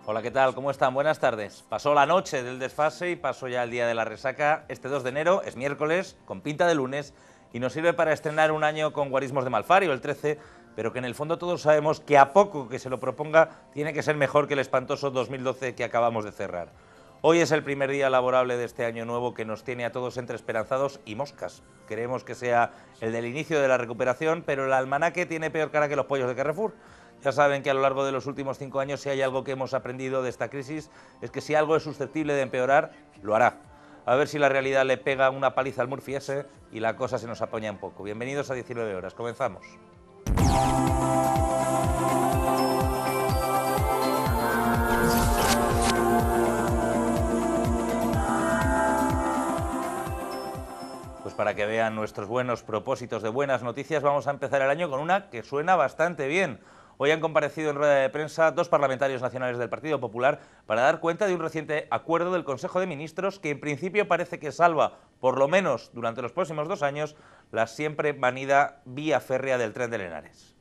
Hola, ¿qué tal? ¿Cómo están? Buenas tardes. Pasó la noche del desfase y pasó ya el día de la resaca. Este 2 de enero es miércoles, con pinta de lunes, y nos sirve para estrenar un año con guarismos de Malfario, el 13, pero que en el fondo todos sabemos que a poco que se lo proponga tiene que ser mejor que el espantoso 2012 que acabamos de cerrar. Hoy es el primer día laborable de este año nuevo que nos tiene a todos entre esperanzados y moscas. Queremos que sea el del inicio de la recuperación, pero el almanaque tiene peor cara que los pollos de Carrefour. Ya saben que a lo largo de los últimos 5 años, si hay algo que hemos aprendido de esta crisis, es que si algo es susceptible de empeorar, lo hará. A ver si la realidad le pega una paliza al Murphy ese y la cosa se nos apaña un poco. Bienvenidos a 19 horas. Comenzamos. Pues para que vean nuestros buenos propósitos de buenas noticias, vamos a empezar el año con una que suena bastante bien. Hoy han comparecido en rueda de prensa dos parlamentarios nacionales del Partido Popular para dar cuenta de un reciente acuerdo del Consejo de Ministros que en principio parece que salva, por lo menos durante los próximos 2 años, la siempre manida vía férrea del tren de Lenares.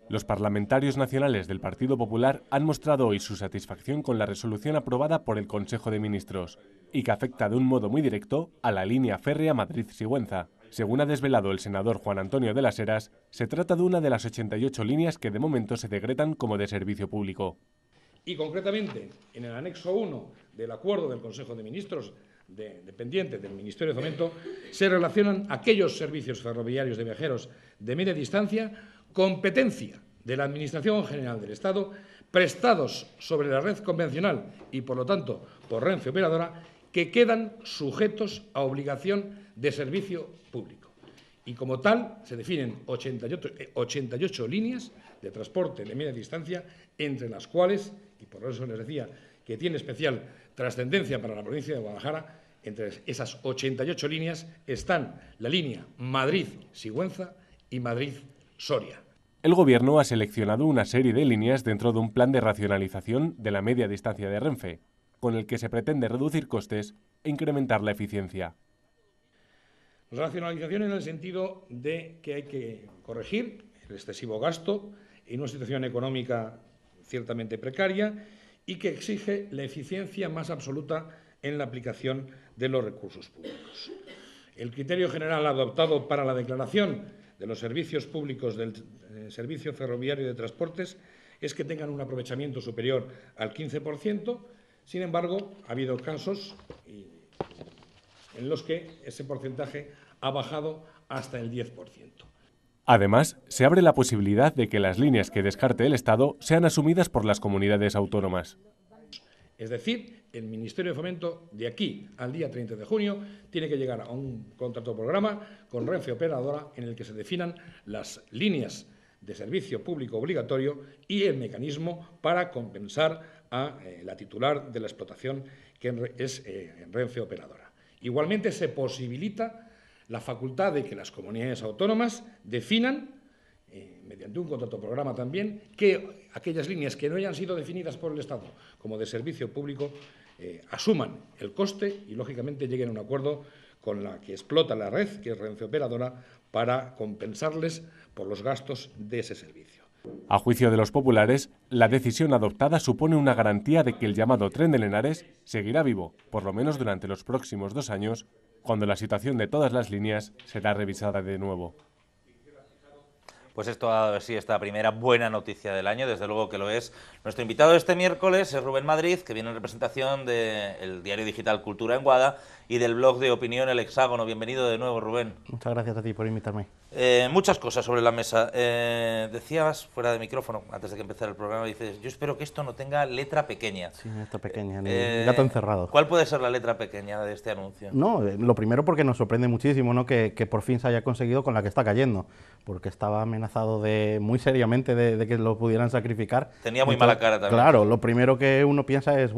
Los parlamentarios nacionales del Partido Popular han mostrado hoy su satisfacción con la resolución aprobada por el Consejo de Ministros y que afecta de un modo muy directo a la línea férrea Madrid-Sigüenza. Según ha desvelado el senador Juan Antonio de las Heras, se trata de una de las 88 líneas que de momento se decretan como de servicio público. Y concretamente, en el anexo 1 del acuerdo del Consejo de Ministros dependiente del Ministerio de Fomento, se relacionan aquellos servicios ferroviarios de viajeros de media distancia, competencia de la Administración General del Estado, prestados sobre la red convencional y, por lo tanto, por Renfe Operadora, que quedan sujetos a obligación de servicio público. Y como tal, se definen 88 líneas de transporte de media distancia, entre las cuales, y por eso les decía que tiene especial trascendencia para la provincia de Guadalajara, entre esas 88 líneas están la línea Madrid-Sigüenza y Madrid-Soria. El Gobierno ha seleccionado una serie de líneas dentro de un plan de racionalización de la media distancia de Renfe, con el que se pretende reducir costes e incrementar la eficiencia. Racionalización en el sentido de que hay que corregir el excesivo gasto en una situación económica ciertamente precaria y que exige la eficiencia más absoluta en la aplicación de los recursos públicos. El criterio general adoptado para la declaración de los servicios públicos del Servicio Ferroviario de Transportes es que tengan un aprovechamiento superior al 15%. Sin embargo, ha habido casos en los que ese porcentaje ha bajado hasta el 10%. Además, se abre la posibilidad de que las líneas que descarte el Estado sean asumidas por las comunidades autónomas. Es decir, el Ministerio de Fomento, de aquí al día 30 de junio, tiene que llegar a un contrato programa con Renfe Operadora en el que se definan las líneas de servicio público obligatorio y el mecanismo para compensar a la titular de la explotación, que es Renfe Operadora. Igualmente se posibilita la facultad de que las comunidades autónomas definan, mediante un contrato programa también, que aquellas líneas que no hayan sido definidas por el Estado como de servicio público asuman el coste y, lógicamente, lleguen a un acuerdo con la que explota la red, que es Renfe Operadora, para compensarles por los gastos de ese servicio. A juicio de los populares, la decisión adoptada supone una garantía de que el llamado tren de Lenares seguirá vivo, por lo menos durante los próximos 2 años, cuando la situación de todas las líneas será revisada de nuevo. Pues esto ha sido esta primera buena noticia del año, desde luego que lo es. Nuestro invitado este miércoles es Rubén Madrid, que viene en representación del diario digital Cultura en Guada y del blog de opinión El Hexágono. Bienvenido de nuevo, Rubén. Muchas gracias a ti por invitarme. Muchas cosas sobre la mesa. Decías, fuera de micrófono, antes de que empezara el programa, dices, yo espero que esto no tenga letra pequeña. Sí, letra pequeña, ni gato encerrado. ¿Cuál puede ser la letra pequeña de este anuncio? No, lo primero porque nos sorprende muchísimo, ¿no?, que por fin se haya conseguido con la que está cayendo, porque estaba amenazado muy seriamente de que lo pudieran sacrificar. Tenía muy mala cara también. Claro, lo primero que uno piensa es,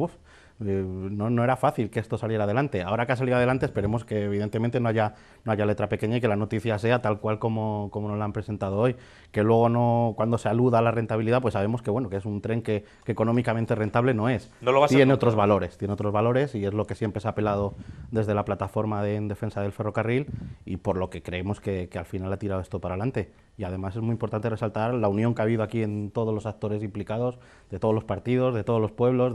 no era fácil que esto saliera adelante. Ahora que ha salido adelante, esperemos que evidentemente no haya letra pequeña y que la noticia sea tal cual como nos la han presentado hoy. Que luego no, cuando se aluda a la rentabilidad, pues sabemos que bueno, que es un tren que económicamente rentable no es. No lo va a ser. Tiene otros valores y es lo que siempre se ha apelado desde la plataforma en defensa del ferrocarril y por lo que creemos que al final ha tirado esto para adelante. y además es muy importante resaltar la unión que ha habido aquí en todos los actores implicados, de todos los partidos, de todos los pueblos,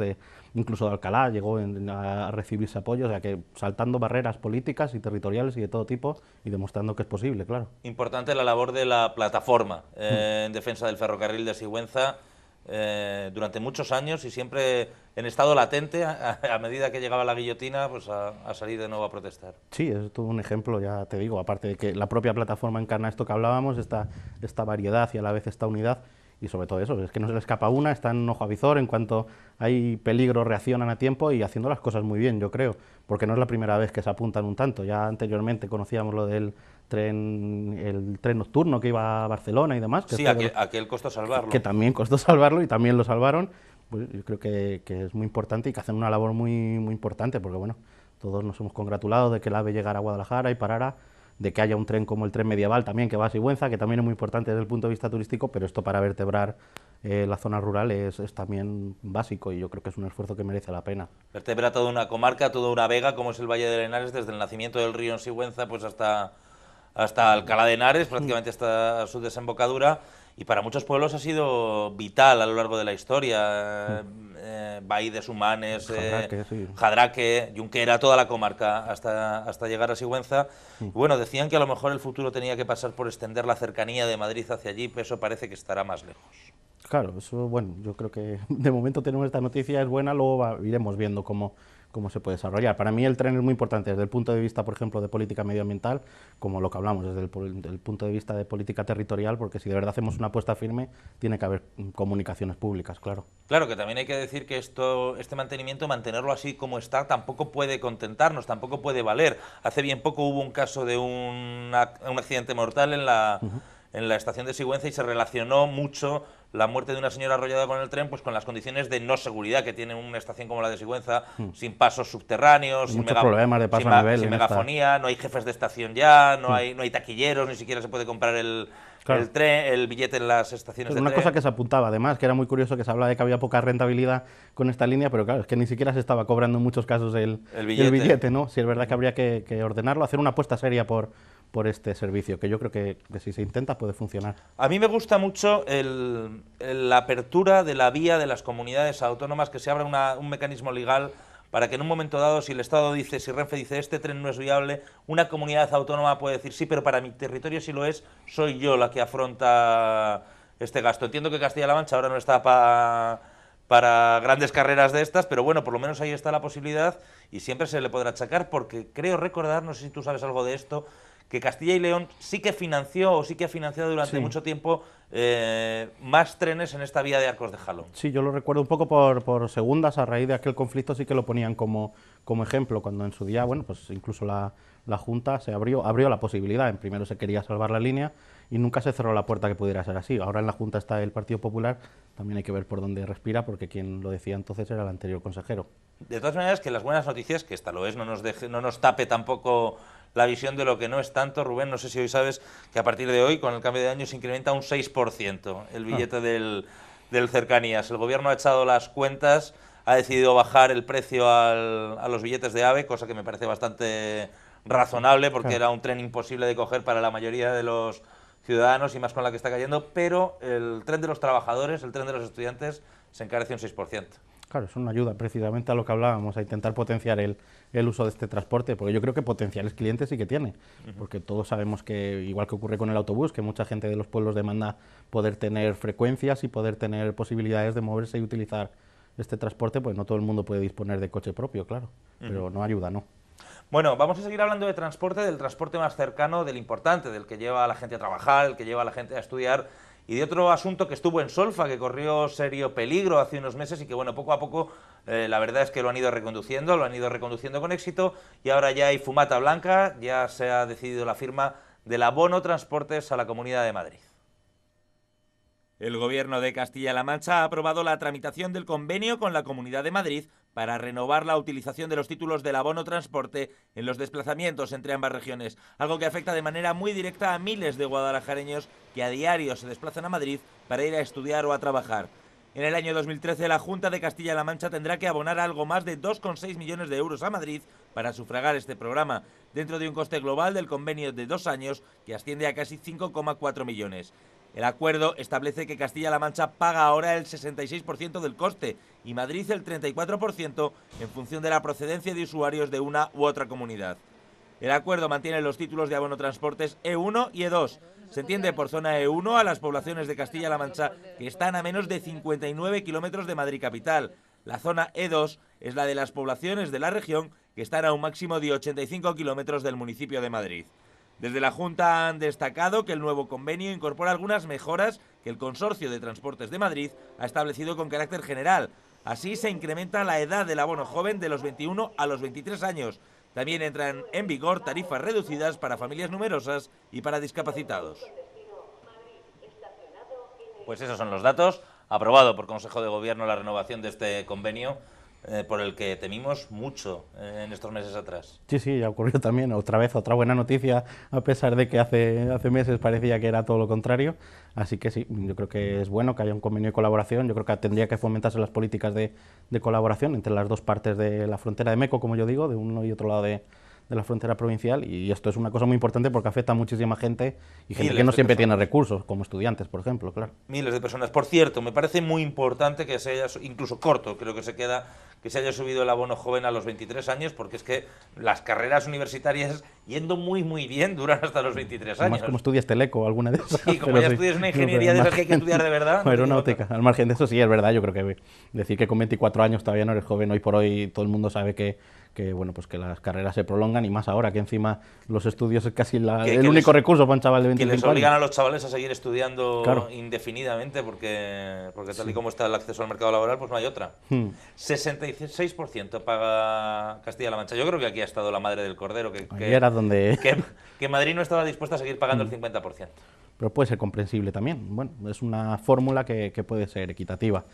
incluso de Alcalá llegó a recibirse apoyo, o sea que saltando barreras políticas y territoriales y de todo tipo y demostrando que es posible, claro. Importante la labor de la plataforma en defensa del ferrocarril de Sigüenza durante muchos años y siempre en estado latente a medida que llegaba la guillotina pues a salir de nuevo a protestar. Sí, es todo un ejemplo, ya te digo, aparte de que la propia plataforma encarna esto que hablábamos, esta variedad y a la vez esta unidad. Y sobre todo eso, es que no se le escapa una, están en ojo a visor, en cuanto hay peligro reaccionan a tiempo y haciendo las cosas muy bien, yo creo, porque no es la primera vez que se apuntan un tanto, ya anteriormente conocíamos lo del el tren nocturno que iba a Barcelona y demás. Que sí, aquel costó salvarlo. Que también costó salvarlo y también lo salvaron, pues yo creo que es muy importante y que hacen una labor muy, muy importante, porque bueno, todos nos hemos congratulado de que el AVE llegara a Guadalajara y parara, de que haya un tren como el tren medieval también que va a Sigüenza, que también es muy importante desde el punto de vista turístico, pero esto para vertebrar la zona rural es también básico y yo creo que es un esfuerzo que merece la pena. Vertebra toda una comarca, toda una vega, como es el Valle de Henares, desde el nacimiento del río en Sigüenza pues hasta Alcalá de Henares, prácticamente hasta su desembocadura, y para muchos pueblos ha sido vital a lo largo de la historia. Baides, Humanes, Jadraque, Junquera, toda la comarca hasta llegar a Sigüenza. Y bueno, decían que a lo mejor el futuro tenía que pasar por extender la cercanía de Madrid hacia allí, pero eso parece que estará más lejos. Claro, eso, bueno, yo creo que de momento tenemos esta noticia, es buena, luego iremos viendo cómo se puede desarrollar. Para mí el tren es muy importante desde el punto de vista, por ejemplo, de política medioambiental, como lo que hablamos, desde el punto de vista de política territorial, porque si de verdad hacemos una apuesta firme, tiene que haber comunicaciones públicas, claro. Claro, que también hay que decir que este mantenimiento, mantenerlo así como está, tampoco puede contentarnos, tampoco puede valer. Hace bien poco hubo un caso de un accidente mortal en la estación de Sigüenza y se relacionó mucho la muerte de una señora arrollada con el tren pues con las condiciones de no seguridad que tiene una estación como la de Sigüenza, sin pasos subterráneos, sin problemas de paso a nivel, sin megafonía, no hay jefes de estación ya, no hay taquilleros, ni siquiera se puede comprar el tren, el billete en las estaciones de tren. Una cosa que se apuntaba además, que era muy curioso, que se habla de que había poca rentabilidad con esta línea, pero claro, es que ni siquiera se estaba cobrando en muchos casos el billete, ¿no? Si es verdad que habría que ordenarlo, hacer una apuesta seria por este servicio, que yo creo que si se intenta puede funcionar. A mí me gusta mucho la apertura de la vía de las comunidades autónomas, que se abra un mecanismo legal para que en un momento dado, si el Estado dice, si Renfe dice este tren no es viable, una comunidad autónoma puede decir sí, pero para mi territorio sí lo es, soy yo la que afronta este gasto. Entiendo que Castilla-La Mancha ahora no está para grandes carreras de estas, pero bueno, por lo menos ahí está la posibilidad y siempre se le podrá achacar, porque creo recordar, no sé si tú sabes algo de esto, que Castilla y León sí que financió o sí que ha financiado durante mucho tiempo más trenes en esta vía de Arcos de Jalón. Sí, yo lo recuerdo un poco por segundas, a raíz de aquel conflicto sí que lo ponían como ejemplo, cuando en su día, bueno, pues incluso la Junta se abrió la posibilidad, primero se quería salvar la línea y nunca se cerró la puerta que pudiera ser así. Ahora en la Junta está el Partido Popular, también hay que ver por dónde respira, porque quien lo decía entonces era el anterior consejero. De todas maneras, que las buenas noticias, que esta lo es, no nos tape tampoco la visión de lo que no es tanto. Rubén, no sé si hoy sabes que a partir de hoy, con el cambio de año, se incrementa un 6% el billete del Cercanías. El gobierno ha echado las cuentas, ha decidido bajar el precio a los billetes de AVE, cosa que me parece bastante razonable, porque era un tren imposible de coger para la mayoría de los ciudadanos y más con la que está cayendo, pero el tren de los trabajadores, el tren de los estudiantes, se encarece un 6%. Claro, es una ayuda precisamente a lo que hablábamos, a intentar potenciar el uso de este transporte, porque yo creo que potenciales clientes sí que tiene, porque todos sabemos que, igual que ocurre con el autobús, que mucha gente de los pueblos demanda poder tener frecuencias y poder tener posibilidades de moverse y utilizar este transporte, pues no todo el mundo puede disponer de coche propio, claro, pero no ayuda, ¿no? Bueno, vamos a seguir hablando de transporte, del transporte más cercano, del importante, del que lleva a la gente a trabajar, el que lleva a la gente a estudiar, y de otro asunto que estuvo en Solfa, que corrió serio peligro hace unos meses y que, bueno, poco a poco la verdad es que lo han ido reconduciendo con éxito, y ahora ya hay fumata blanca, ya se ha decidido la firma del abono transportes a la Comunidad de Madrid. El Gobierno de Castilla-La Mancha ha aprobado la tramitación del convenio con la Comunidad de Madrid para renovar la utilización de los títulos del abono transporte en los desplazamientos entre ambas regiones, algo que afecta de manera muy directa a miles de guadalajareños que a diario se desplazan a Madrid para ir a estudiar o a trabajar. En el año 2013 la Junta de Castilla-La Mancha tendrá que abonar algo más de 2,6 millones de euros a Madrid para sufragar este programa, dentro de un coste global del convenio de 2 años que asciende a casi 5,4 millones. El acuerdo establece que Castilla-La Mancha paga ahora el 66% del coste y Madrid el 34% en función de la procedencia de usuarios de una u otra comunidad. El acuerdo mantiene los títulos de abono transportes E1 y E2. Se entiende por zona E1 a las poblaciones de Castilla-La Mancha que están a menos de 59 kilómetros de Madrid capital. La zona E2 es la de las poblaciones de la región que están a un máximo de 85 kilómetros del municipio de Madrid. Desde la Junta han destacado que el nuevo convenio incorpora algunas mejoras que el Consorcio de Transportes de Madrid ha establecido con carácter general. Así se incrementa la edad del abono joven de los 21 a los 23 años. También entran en vigor tarifas reducidas para familias numerosas y para discapacitados. Pues esos son los datos. Aprobado por Consejo de Gobierno la renovación de este convenio, por el que temimos mucho en estos meses atrás. Sí, sí, ya ocurrió también. Otra vez, otra buena noticia, a pesar de que hace meses parecía que era todo lo contrario. Así que sí, yo creo que es bueno que haya un convenio de colaboración. Yo creo que tendría que fomentarse las políticas de colaboración entre las dos partes de la frontera de Meco, como yo digo, de uno y otro lado de la frontera provincial, y esto es una cosa muy importante porque afecta a muchísima gente y gente que no siempre tiene recursos, como estudiantes, por ejemplo, claro. Miles de personas. Por cierto, me parece muy importante que se haya, incluso corto, creo que se queda, que se haya subido el abono joven a los 23 años, porque es que las carreras universitarias, yendo muy bien, duran hasta los 23 años. Además, como estudias Teleco o alguna de esas. Sí, como ya estudias una ingeniería de esas que hay que estudiar de verdad. Aeronáutica, al margen de eso sí es verdad, yo creo que decir que con 24 años todavía no eres joven, hoy por hoy todo el mundo sabe que bueno, pues que las carreras se prolongan, y más ahora que encima los estudios es casi el único recurso para un chaval de 25 años. Que les obligan a los chavales a seguir estudiando, claro, indefinidamente, porque tal y como está el acceso al mercado laboral, pues no hay otra. 66% paga Castilla-La Mancha. Yo creo que aquí ha estado la madre del cordero, que Madrid no estaba dispuesta a seguir pagando el 50%. Pero puede ser comprensible también. Bueno, es una fórmula que puede ser equitativa.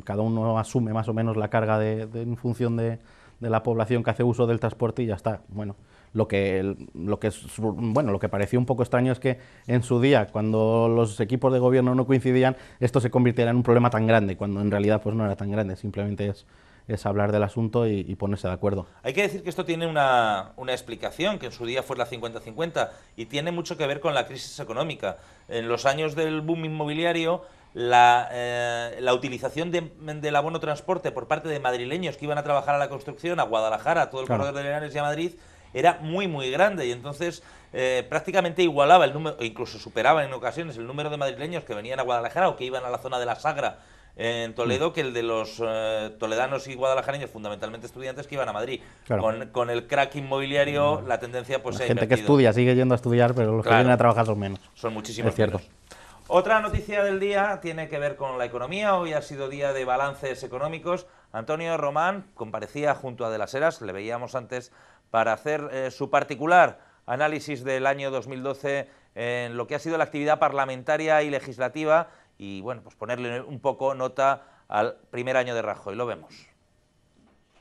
Cada uno asume más o menos la carga en función de la población que hace uso del transporte y ya está. Bueno, lo que pareció un poco extraño es que en su día, cuando los equipos de gobierno no coincidían, esto se convirtiera en un problema tan grande, cuando en realidad pues no era tan grande, simplemente es hablar del asunto y ponerse de acuerdo. Hay que decir que esto tiene una explicación, que en su día fue la 50-50, y tiene mucho que ver con la crisis económica. En los años del boom inmobiliario, la utilización del abono transporte por parte de madrileños que iban a trabajar a la construcción, a Guadalajara, a todo el corredor de Lenares y a Madrid, era muy grande, y entonces prácticamente igualaba el número, e incluso superaba en ocasiones el número de madrileños que venían a Guadalajara o que iban a la zona de la Sagra en Toledo, que el de los toledanos y guadalajareños, fundamentalmente estudiantes, que iban a Madrid. Claro. Con el crack inmobiliario, la tendencia pues se ha gente invertido. que estudia, sigue yendo a estudiar, pero los que vienen a trabajar son menos. Son muchísimos es cierto. menos. Otra noticia del día tiene que ver con la economía. Hoy ha sido día de balances económicos. Antonio Román comparecía junto a De las Heras, le veíamos antes, para hacer su particular análisis del año 2012 en lo que ha sido la actividad parlamentaria y legislativa, y bueno, pues ponerle un poco nota al primer año de Rajoy. Lo vemos.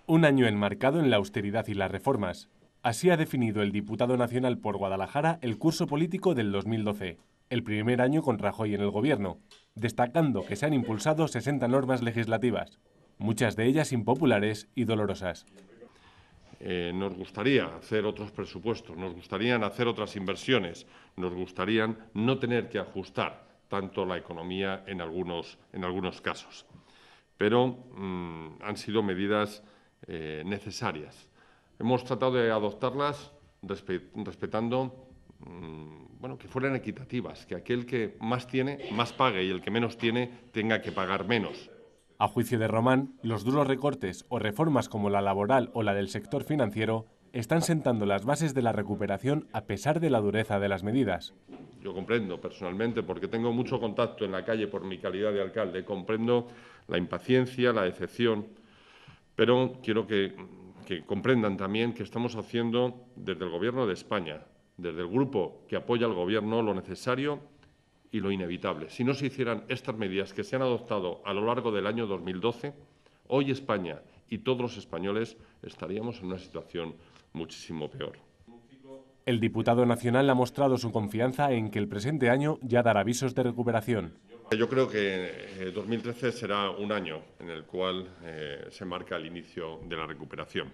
Un año enmarcado en la austeridad y las reformas. Así ha definido el diputado nacional por Guadalajara el curso político del 2012, el primer año con Rajoy en el gobierno, destacando que se han impulsado 60 normas legislativas, muchas de ellas impopulares y dolorosas. Nos gustaría hacer otros presupuestos, nos gustaría hacer otras inversiones, nos gustaría no tener que ajustar tanto la economía en algunos casos. Pero han sido medidas necesarias. Hemos tratado de adoptarlas respetando que fueran equitativas, que aquel que más tiene, más pague, y el que menos tiene, tenga que pagar menos. A juicio de Román, los duros recortes o reformas como la laboral o la del sector financiero están sentando las bases de la recuperación a pesar de la dureza de las medidas. Yo comprendo personalmente, porque tengo mucho contacto en la calle por mi calidad de alcalde, comprendo la impaciencia, la decepción, pero quiero que comprendan también que estamos haciendo desde el Gobierno de España, desde el grupo que apoya al Gobierno, lo necesario y lo inevitable. Si no se hicieran estas medidas que se han adoptado a lo largo del año 2012, hoy España y todos los españoles estaríamos en una situación muchísimo peor. El diputado nacional ha mostrado su confianza en que el presente año ya dará avisos de recuperación. Yo creo que 2013 será un año en el cual se marca el inicio de la recuperación.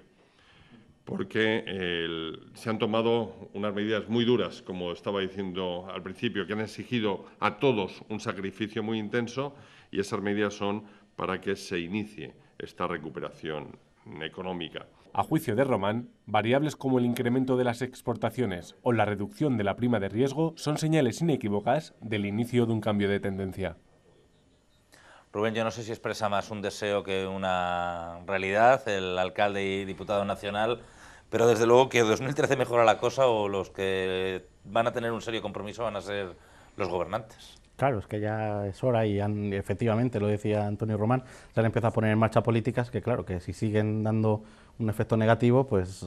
porque se han tomado unas medidas muy duras, como estaba diciendo al principio, que han exigido a todos un sacrificio muy intenso, y esas medidas son para que se inicie esta recuperación económica. A juicio de Román, variables como el incremento de las exportaciones o la reducción de la prima de riesgo son señales inequívocas del inicio de un cambio de tendencia. Rubén, yo no sé si expresa más un deseo que una realidad, el alcalde y diputado nacional, pero desde luego que 2013 mejora la cosa, o los que van a tener un serio compromiso van a ser los gobernantes. Claro, es que ya es hora y efectivamente, lo decía Antonio Román, se han empezado a poner en marcha políticas que, claro, que si siguen dando un efecto negativo, pues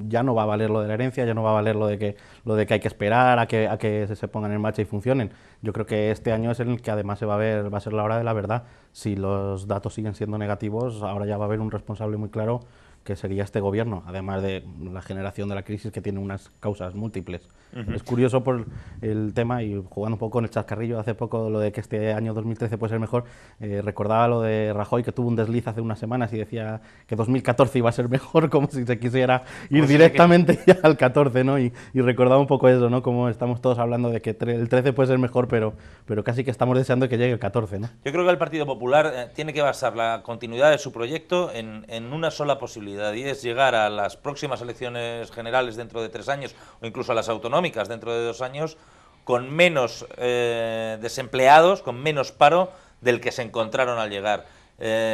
ya no va a valer lo de la herencia, ya no va a valer lo de que hay que esperar a que se pongan en marcha y funcionen. Yo creo que este año es en el que además va a ser la hora de la verdad. Si los datos siguen siendo negativos, ahora ya va a haber un responsable muy claro, que sería este gobierno, además de la generación de la crisis, que tiene unas causas múltiples. Es curioso por el tema, y jugando un poco con el chascarrillo, hace poco lo de que este año 2013 puede ser mejor, recordaba lo de Rajoy, que tuvo un desliz hace unas semanas y decía que 2014 iba a ser mejor, como si se quisiera ir directamente ya al 14, ¿no? Y recordaba un poco eso, ¿no? Como estamos todos hablando de que el 13 puede ser mejor, pero casi que estamos deseando que llegue el 14, ¿no? Yo creo que el Partido Popular tiene que basar la continuidad de su proyecto en una sola posibilidad, y es llegar a las próximas elecciones generales dentro de 3 años, o incluso a las autonómicas dentro de 2 años, con menos desempleados, con menos paro del que se encontraron al llegar.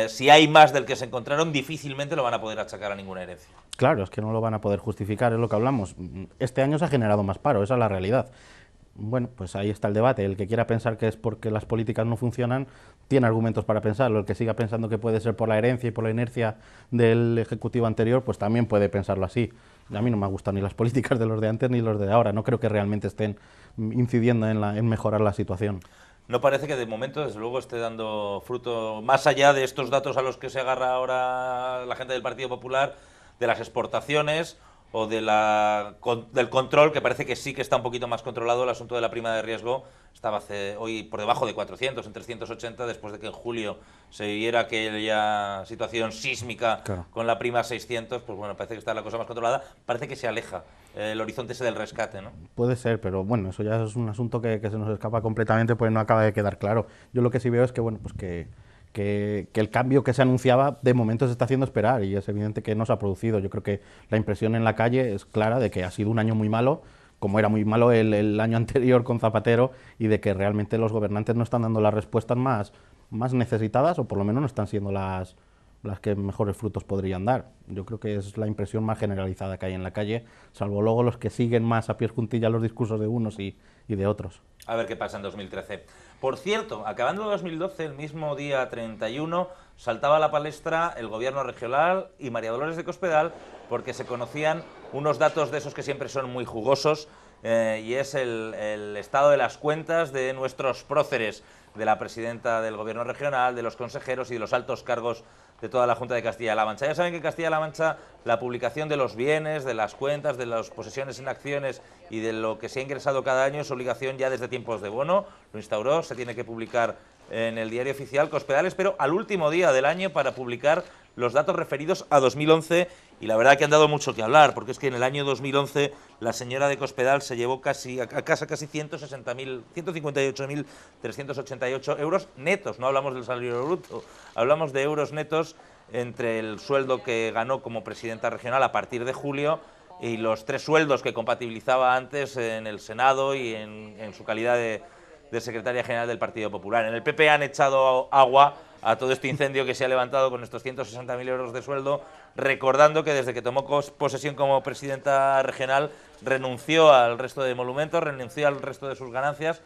Si hay más del que se encontraron, difícilmente lo van a poder achacar a ninguna herencia. Claro, es que no lo van a poder justificar, es lo que hablamos. Este año se ha generado más paro, esa es la realidad. Bueno, pues ahí está el debate. El que quiera pensar que es porque las políticas no funcionan, tiene argumentos para pensarlo. El que siga pensando que puede ser por la herencia y por la inercia del Ejecutivo anterior, pues también puede pensarlo así. A mí no me gustan ni las políticas de los de antes ni los de ahora. No creo que realmente estén incidiendo en mejorar la situación. No parece que de momento, desde luego, esté dando fruto, más allá de estos datos a los que se agarra ahora la gente del Partido Popular, de las exportaciones o del control, que parece que sí que está un poquito más controlado. El asunto de la prima de riesgo estaba hoy por debajo de 400, en 380, después de que en julio se viera aquella situación sísmica, claro, con la prima 600, pues bueno, parece que está la cosa más controlada, parece que se aleja el horizonte ese del rescate, ¿no? Puede ser, pero bueno, eso ya es un asunto que se nos escapa completamente, pues no acaba de quedar claro. Yo lo que sí veo es que, bueno, pues que el cambio que se anunciaba de momento se está haciendo esperar, y es evidente que no se ha producido. Yo creo que la impresión en la calle es clara de que ha sido un año muy malo, como era muy malo el año anterior con Zapatero, y de que realmente los gobernantes no están dando las respuestas más necesitadas, o por lo menos no están siendo las que mejores frutos podrían dar. Yo creo que es la impresión más generalizada que hay en la calle, salvo luego los que siguen más a pies juntillas los discursos de unos y de otros. A ver qué pasa en 2013. Por cierto, acabando 2012, el mismo día 31, saltaba a la palestra el gobierno regional y María Dolores de Cospedal, porque se conocían unos datos de esos que siempre son muy jugosos, y es el estado de las cuentas de nuestros próceres, de la presidenta del gobierno regional, de los consejeros y de los altos cargos de toda la Junta de Castilla-La Mancha. Ya saben que en Castilla-La Mancha la publicación de los bienes, de las cuentas, de las posesiones en acciones y de lo que se ha ingresado cada año es obligación ya desde tiempos de Bono. Lo instauró, se tiene que publicar en el Diario Oficial. Cospedal esperó al último día del año para publicar los datos referidos a 2011, y la verdad que han dado mucho que hablar, porque es que en el año 2011 la señora de Cospedal se llevó a casa casi 158.388 euros netos. No hablamos del salario bruto, hablamos de euros netos entre el sueldo que ganó como presidenta regional a partir de julio y los 3 sueldos que compatibilizaba antes en el Senado y en su calidad de secretaria general del Partido Popular. En el PP han echado agua a todo este incendio que se ha levantado con estos 160.000 euros de sueldo, recordando que desde que tomó posesión como presidenta regional renunció al resto de emolumentos, renunció al resto de sus ganancias.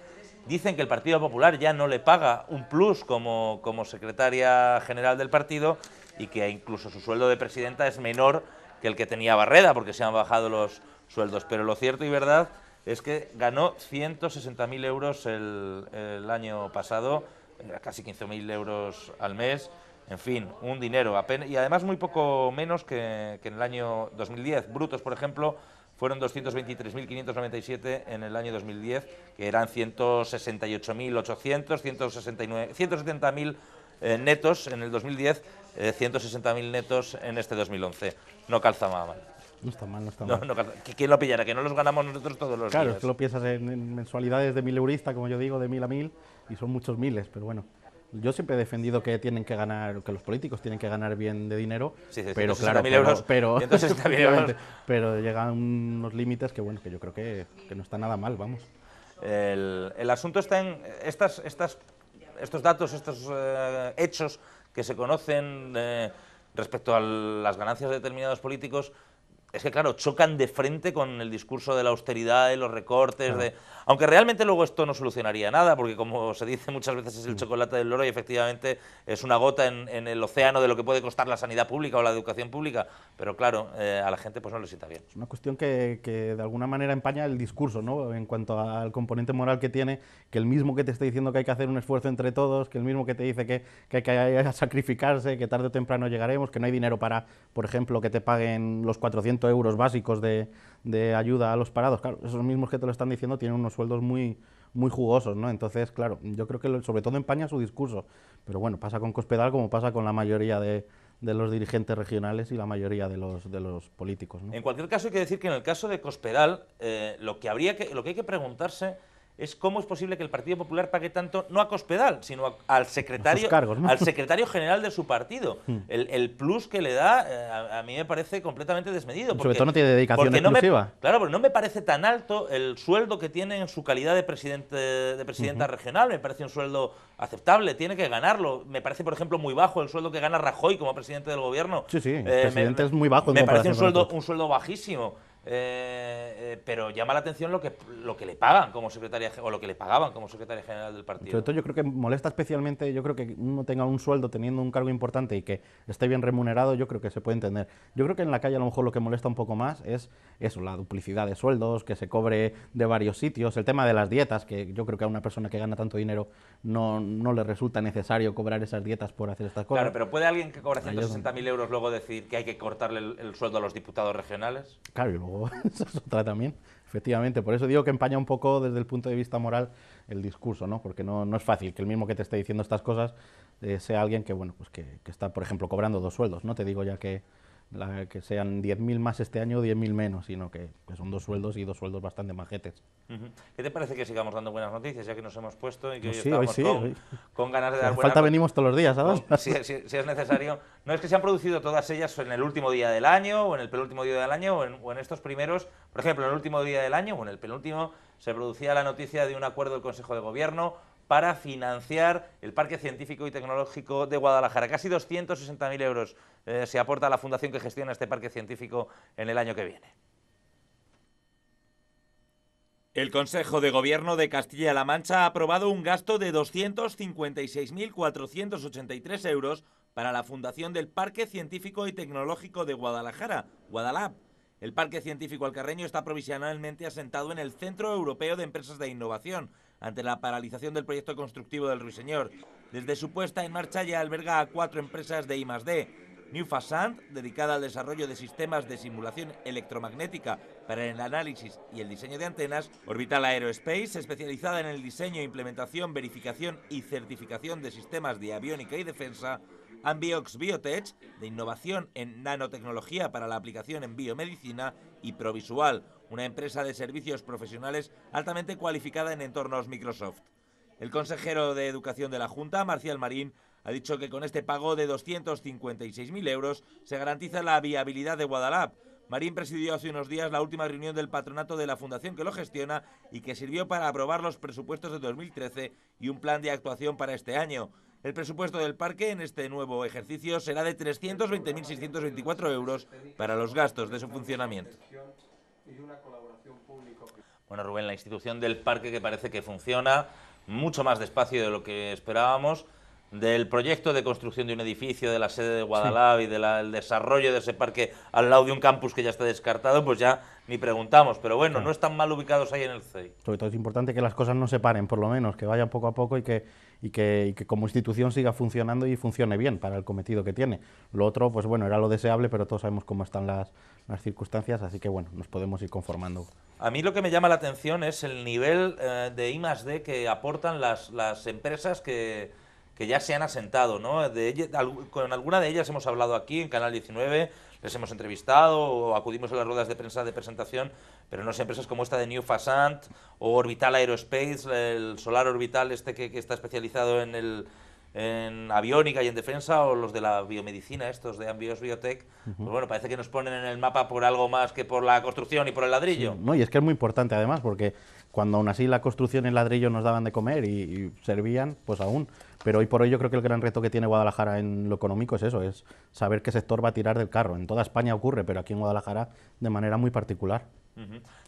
Dicen que el Partido Popular ya no le paga un plus como secretaria general del partido, y que incluso su sueldo de presidenta es menor que el que tenía Barreda, porque se han bajado los sueldos. Pero lo cierto y verdad es que ganó 160.000 euros el año pasado, casi 15.000 euros al mes, en fin, un dinero apenas, y además muy poco menos que en el año 2010. Brutos, por ejemplo, fueron 223.597 en el año 2010, que eran 168.800, 170.000 netos en el 2010, 160.000 netos en este 2011. No calza mal. No está mal, no está mal. ¿Quién lo pillará? Que no los ganamos nosotros todos los Claro, días. es que lo piensas en mensualidades de 1000 eurista, como yo digo, de 1000 a 1000, y son muchos miles, pero bueno. Yo siempre he defendido que tienen que ganar, que los políticos tienen que ganar bien de dinero, Sí, pero claro, 160.000 euros, pero, 160.000 euros. pero llegan unos límites que bueno, que yo creo que no está nada mal, vamos. El asunto está en estos datos, estos hechos que se conocen respecto a las ganancias de determinados políticos. Es que, claro, chocan de frente con el discurso de la austeridad, de los recortes, Claro. aunque realmente luego esto no solucionaría nada, porque como se dice muchas veces es el chocolate del loro y efectivamente es una gota en el océano de lo que puede costar la sanidad pública o la educación pública, pero claro, a la gente pues no le sienta bien. Es una cuestión que de alguna manera empaña el discurso, ¿no? En cuanto al componente moral que tiene, que el mismo que te está diciendo que hay que hacer un esfuerzo entre todos, que el mismo que te dice que hay que sacrificarse, que tarde o temprano llegaremos, que no hay dinero para, por ejemplo, que te paguen los 400 euros básicos de ayuda a los parados. Claro, esos mismos que te lo están diciendo tienen unos sueldos muy jugosos, ¿no? Entonces, claro, yo creo que sobre todo empaña su discurso. Pero bueno, pasa con Cospedal como pasa con la mayoría de los dirigentes regionales y la mayoría de los políticos, ¿no? En cualquier caso, hay que decir que en el caso de Cospedal, lo que hay que preguntarse es cómo es posible que el Partido Popular pague tanto, no a Cospedal, sino al secretario, cargos, ¿no? al secretario general de su partido. El plus que le da, a mí me parece completamente desmedido. Sobre todo no tiene dedicación exclusiva. Claro, pero no me parece tan alto el sueldo que tiene en su calidad de presidenta regional. Me parece un sueldo aceptable, tiene que ganarlo. Me parece, por ejemplo, muy bajo el sueldo que gana Rajoy como presidente del gobierno. Sí, el presidente es muy bajo en me parece comparación un sueldo bajísimo. Pero llama la atención lo que le pagan como secretaria, o lo que le pagaban como secretaria general del partido. Sobre todo yo creo que molesta especialmente, yo creo que uno tenga un sueldo teniendo un cargo importante y que esté bien remunerado, yo creo que se puede entender. Yo creo que en la calle a lo mejor lo que molesta un poco más es eso, la duplicidad de sueldos, que se cobre de varios sitios, el tema de las dietas, que yo creo que a una persona que gana tanto dinero no le resulta necesario cobrar esas dietas por hacer estas cosas. Claro, pero ¿puede alguien que cobra 160.000 euros luego decir que hay que cortarle el sueldo a los diputados regionales? Claro, y luego eso es otra también, efectivamente. Por eso digo que empaña un poco desde el punto de vista moral el discurso, ¿no? Porque no es fácil que el mismo que te esté diciendo estas cosas sea alguien que, bueno, pues que está, por ejemplo, cobrando 2 sueldos. No te digo ya que sean 10.000 más este año o 10.000 menos, sino que son 2 sueldos y 2 sueldos bastante majetes. ¿Qué te parece que sigamos dando buenas noticias, ya que nos hemos puesto y que Pues hoy sí, estamos hoy con ganas de dar buenas falta venimos todos los días, ¿sabes? Si es necesario. No es que se han producido todas ellas en el último día del año, o en el penúltimo día del año, o en estos primeros. Por ejemplo, en el último día del año, o en el penúltimo, se producía la noticia de un acuerdo del Consejo de Gobierno para financiar el Parque Científico y Tecnológico de Guadalajara. Casi 260.000 euros se aporta a la fundación que gestiona este parque científico en el año que viene. El Consejo de Gobierno de Castilla-La Mancha ha aprobado un gasto de 256.483 euros para la fundación del Parque Científico y Tecnológico de Guadalajara, Guadalab. El Parque Científico Alcarreño está provisionalmente asentado en el Centro Europeo de Empresas de Innovación, ante la paralización del proyecto constructivo del Ruiseñor. Desde su puesta en marcha ya alberga a 4 empresas de I+D. Newfasant, dedicada al desarrollo de sistemas de simulación electromagnética para el análisis y el diseño de antenas. Orbital Aerospace, especializada en el diseño, implementación, verificación y certificación de sistemas de aviónica y defensa. Ambiox Biotech, de innovación en nanotecnología para la aplicación en biomedicina. Y Provisual, una empresa de servicios profesionales altamente cualificada en entornos Microsoft. El consejero de Educación de la Junta, Marcial Marín, ha dicho que con este pago de 256.000 euros se garantiza la viabilidad de Guadalab. Marín presidió hace unos días la última reunión del patronato de la fundación que lo gestiona y que sirvió para aprobar los presupuestos de 2013 y un plan de actuación para este año. El presupuesto del parque en este nuevo ejercicio será de 320.624 euros para los gastos de su funcionamiento. Bueno, Rubén, la institución del parque que parece que funciona mucho más despacio de lo que esperábamos. Del proyecto de construcción de un edificio de la sede de Guadalab y del desarrollo de ese parque al lado de un campus que ya está descartado, pues ya ni preguntamos. Pero bueno, no están mal ubicados ahí en el CEI. Sobre todo es importante que las cosas no se paren, por lo menos, que vayan poco a poco y que como institución siga funcionando y funcione bien para el cometido que tiene. Lo otro, pues bueno, era lo deseable, pero todos sabemos cómo están las circunstancias, así que bueno, nos podemos ir conformando. A mí lo que me llama la atención es el nivel de I+D que aportan las empresas que que ya se han asentado, ¿no? Con alguna de ellas hemos hablado aquí en Canal 19, les hemos entrevistado o acudimos a las ruedas de prensa de presentación, pero no sé, empresas como esta de New Fasant o Orbital Aerospace, el Solar Orbital que está especializado en aviónica y en defensa, o los de la biomedicina, estos de Ambios Biotech, pues bueno, parece que nos ponen en el mapa por algo más que por la construcción y por el ladrillo. Sí, no, y es que es muy importante además, porque cuando aún así la construcción y el ladrillo nos daban de comer y servían, pues aún. Pero hoy por hoy yo creo que el gran reto que tiene Guadalajara en lo económico es eso, es saber qué sector va a tirar del carro. En toda España ocurre, pero aquí en Guadalajara de manera muy particular.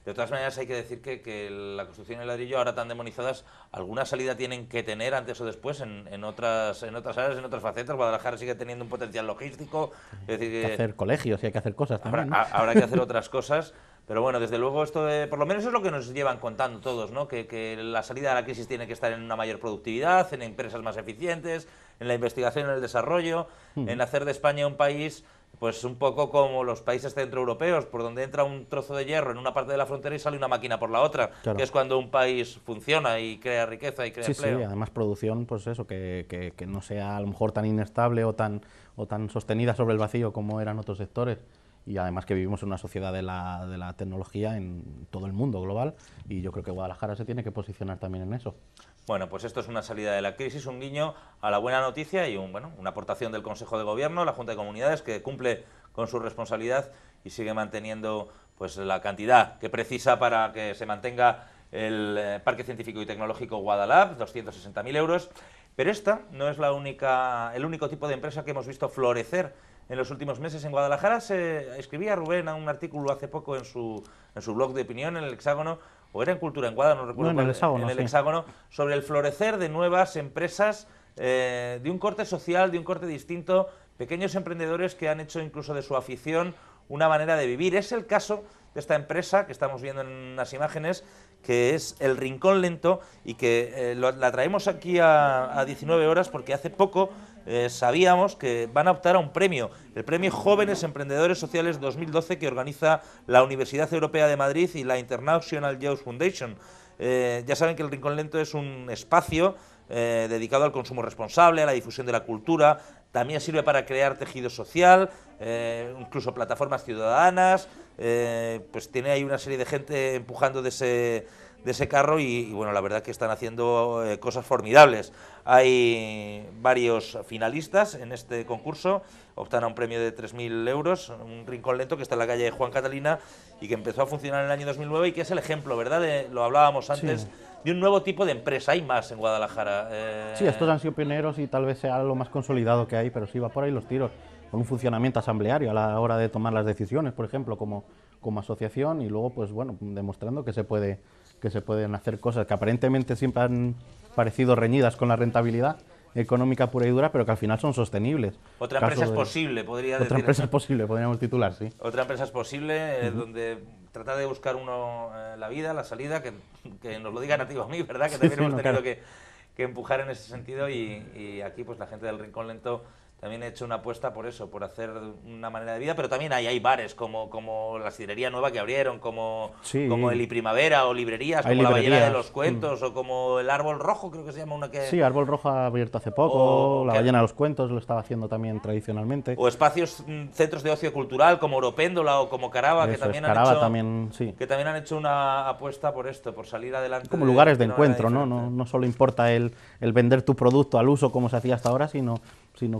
De todas maneras hay que decir que la construcción y el ladrillo, ahora tan demonizadas, alguna salida tienen que tener antes o después en otras áreas, en otras facetas. Guadalajara sigue teniendo un potencial logístico. Es decir, Hay que hacer colegios y hay que hacer cosas también, ¿no? Habrá que hacer otras cosas. Pero bueno, desde luego esto por lo menos es lo que nos llevan contando todos, ¿no? Que la salida de la crisis tiene que estar en una mayor productividad, en empresas más eficientes, en la investigación, en el desarrollo, en hacer de España un país pues un poco como los países centroeuropeos, por donde entra un trozo de hierro en una parte de la frontera y sale una máquina por la otra, claro. Que es cuando un país funciona y crea riqueza y crea empleo. Sí, además producción, pues eso, que no sea a lo mejor tan inestable o tan sostenida sobre el vacío como eran otros sectores. Y además que vivimos en una sociedad de la tecnología en todo el mundo global, y yo creo que Guadalajara se tiene que posicionar también en eso. Bueno, pues esto es una salida de la crisis, un guiño a la buena noticia y una aportación del Consejo de Gobierno, la Junta de Comunidades, que cumple con su responsabilidad y sigue manteniendo pues la cantidad que precisa para que se mantenga el Parque Científico y Tecnológico Guadalab, 260.000 euros. Pero esta no es el único tipo de empresa que hemos visto florecer en los últimos meses en Guadalajara. Se escribía Rubén a un artículo hace poco en su blog de opinión, en el Hexágono, o era en Cultura en Guadalajara, no recuerdo, no, en el Hexágono, sobre el florecer de nuevas empresas de un corte social, de un corte distinto, pequeños emprendedores que han hecho incluso de su afición una manera de vivir. Es el caso de esta empresa que estamos viendo en las imágenes, que es El Rincón Lento, y que la traemos aquí a 19 horas porque hace poco sabíamos que van a optar a un premio, el Premio Jóvenes Emprendedores Sociales 2012, que organiza la Universidad Europea de Madrid y la International Youth Foundation. Ya saben que El Rincón Lento es un espacio dedicado al consumo responsable, a la difusión de la cultura. También sirve para crear tejido social, incluso plataformas ciudadanas. Pues tiene ahí una serie de gente empujando de ese carro y bueno, la verdad que están haciendo cosas formidables. Hay varios finalistas en este concurso, optan a un premio de 3.000 euros, un Rincón Lento que está en la calle Juan Catalina y que empezó a funcionar en el año 2009 y que es el ejemplo, ¿verdad? Lo hablábamos antes. Sí. De un nuevo tipo de empresa. Hay más en Guadalajara. Sí, estos han sido pioneros y tal vez sea lo más consolidado que hay, pero sí va por ahí los tiros, con un funcionamiento asambleario a la hora de tomar las decisiones, por ejemplo, como asociación, y luego, pues bueno, demostrando que se pueden hacer cosas que aparentemente siempre han parecido reñidas con la rentabilidad económica pura y dura, pero que al final son sostenibles. Otra empresa es posible, podría decir. Otra empresa es posible, podríamos titular, sí. Otra empresa es posible, donde trata de buscar uno la vida, la salida, que nos lo digan a ti o a mí, ¿verdad? Que también hemos tenido que empujar en ese sentido, y aquí pues la gente del Rincón Lento también ha hecho una apuesta por eso, por hacer una manera de vida, pero también hay bares como la sidrería nueva que abrieron, como el I Primavera, o librerías, como la Ballena de los Cuentos, o como el Árbol Rojo, creo que se llama una que... Sí, Árbol Rojo ha abierto hace poco, la Ballena de los Cuentos lo estaba haciendo también tradicionalmente. O espacios, centros de ocio cultural, como Oropéndola o como Carava, que también han hecho una apuesta por esto, por salir adelante. Como lugares de encuentro, ¿no? No solo importa el vender tu producto al uso como se hacía hasta ahora, sino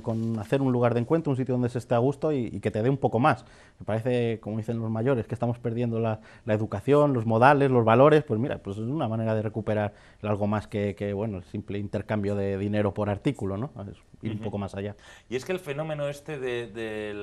con hacer un lugar de encuentro, un sitio donde se esté a gusto y que te dé un poco más. Me parece, como dicen los mayores, que estamos perdiendo la educación, los modales, los valores. Pues mira, pues es una manera de recuperar algo más que bueno, el simple intercambio de dinero por artículo, ¿no? Es ir un poco más allá. Y es que el fenómeno este de